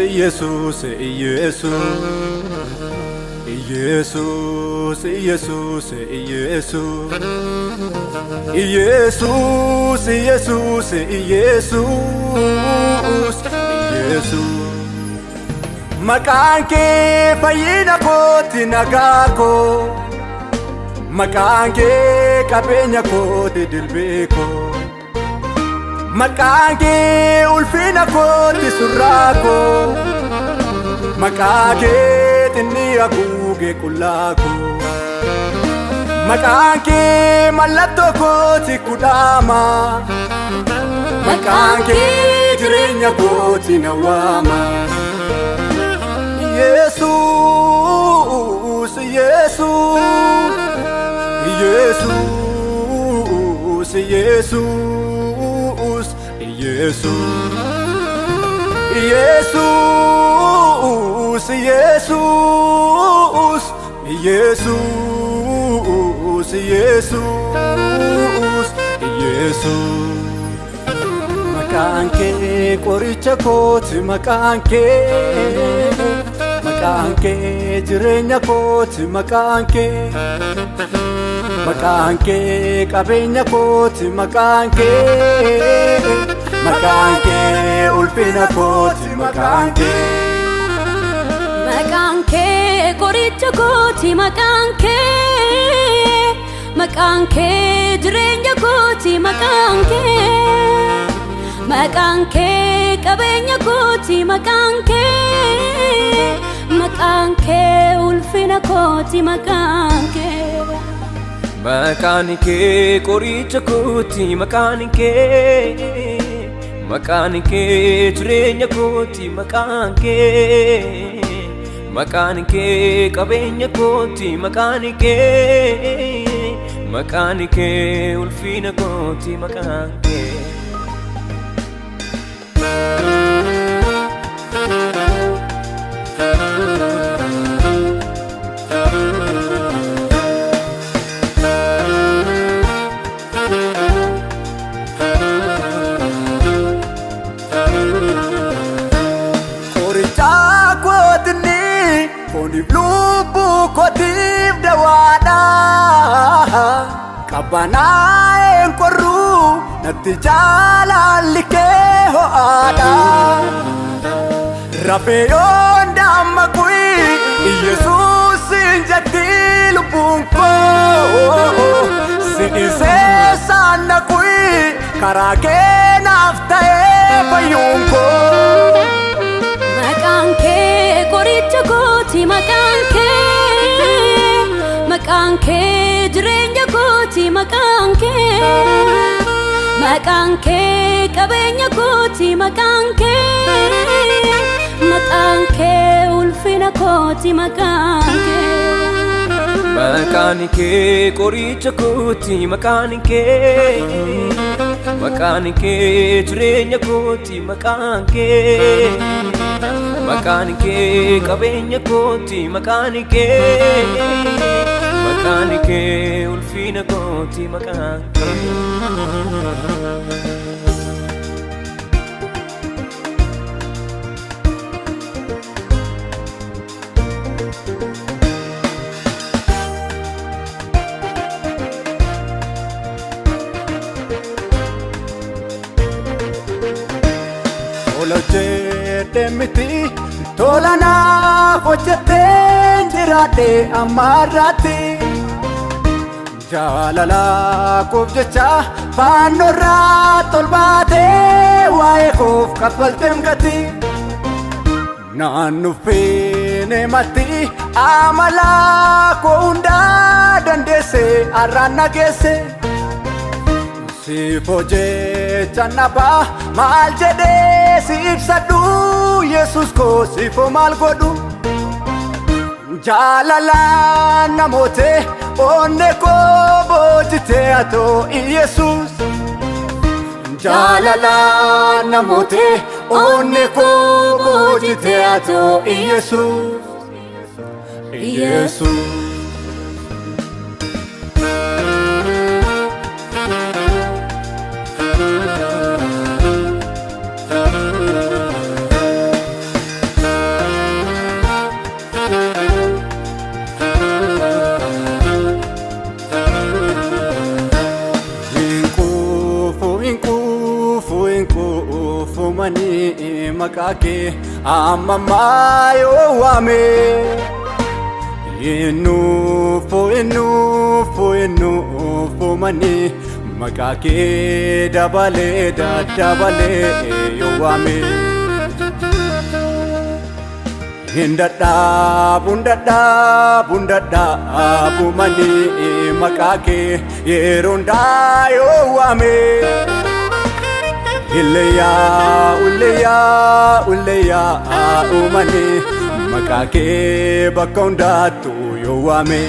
ኢየሱስ ኢየሱስ ኢየሱስ ኢየሱስ ኢየሱስ ኢየሱስ ኢየሱስ ኢየሱስ ኢየሱስ መቃንኬ ፈይና ኮቲ ነጋኮ መቃንኬ ቀቤኛ ኮቲ ድልቤኮ መቃንኬ ኡልፊና ኮቲ ሱራኮ መቃንኬ ጥኒ አጉጌ ቁላኮ መቃንኬ መለቶ ኮቲ ኩዳማ መቃንኬ ጅሬኛ ኮቲ ነዋማ ኢየሱስ ኢየሱስ ኢየሱስ ኢየሱስ ኢየሱስ ኢየሱስ ኢየሱስ ኢየሱስ ኢየሱስ ኢየሱስ መቃንኬ ቆሪቸ ኮቲ መቃንኬ መቃንኬ ጅሬኛ ኮቲ መቃንኬ መቃንኬ ቀቤኛ ኮቲ መቃንኬ መቃንኬ ኡልፊና ኮቲ መቃንኬ መቃንኬ ቆሪቸ ኮቲ መቃንኬ መቃንኬ ጅሬኛ ኮቲ መቃንኬ መቃንኬ ቀቤኛ ኮቲ መቃንኬ መቃንኬ ኡልፊና ኮቲ መቃንኬ መቃንኬ ቆሪቸ ኮቲ መቃንኬ መቃንኬ ጅሬኛ ኮቲ መቃንኬ መቃንኬ ቀቤኛ ኮቲ መቃንኬ መቃንኬ ኡልፊና ኮቲ መቃንኬ Konif lubu kotif dawada kabana enkoru natti jalalike hoada rapeyon damakui Yesus injati lubunko sinise sanakui karake naftae payunko መቃንኬ ቆሪቸ ኮቲ መቃንኬ መቃንኬ ጅሬኛ ኮቲ መቃንኬ መቃንኬ ቀቤኛ ኮቲ መቃንኬ መቃንኬ ኡልፊና ኮቲ መቃንኬ መቃንኬ ቆሪቸ ኮቲ መቃንኬ መቃንኬ ጅሬኛ ኮቲ መቃንኬ መቃንኬ ቀቤኛ ኮቲ መቃንኬ መቃንኬ ኡልፊና ኮቲ መቃንኬ Demiti tolana hojjete jiraate amarratti jaalala koof jecha faannorraa tolbaate waa'ee koof kaffalteem gati naannuffine matti amala koo hundaa dandeesse arraan nageesse Sifo jecha naba maal jedhee si ibsadhu Yesus ko sifo maal godhu jaalala namoote onne koo boojite atoo Yesus jaalala namoote onne koo boojite atoo Yesus Yesus maqaa kee ammaa yoo waame innuufuu mani maqaa kee dabalee yoo waame hin dadhaabu mani maqaa kee yeroo hundaa yoo waame ulleeyyaa uumani maqaa kee bakka hundaattu yoo waame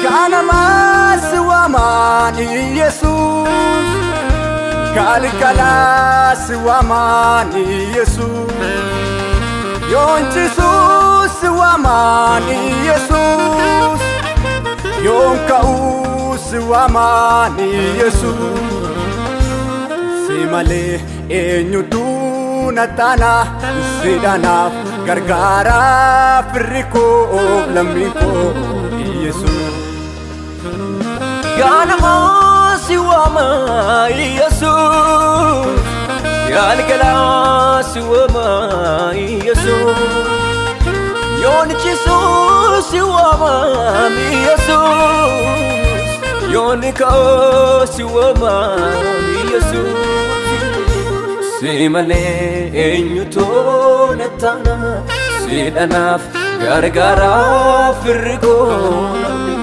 ganamaas waamaan Yesuus galgalaas waamaan Yesuus yoonchisuus waamaan Yesuus yoon ka'uus waamaan Yesuus si malee eenyutu na taana sidhanaaf gargaaraa firri koo lammiin koo Yesuus ganamaas waamaan Yesuus galgalaas waamaan Yesuus yoonchisuus waamaan Yesuus yoon ka'uus waamaan Yesuus si malee eenyutu na taana sidhanaaf gargaaraa firri koo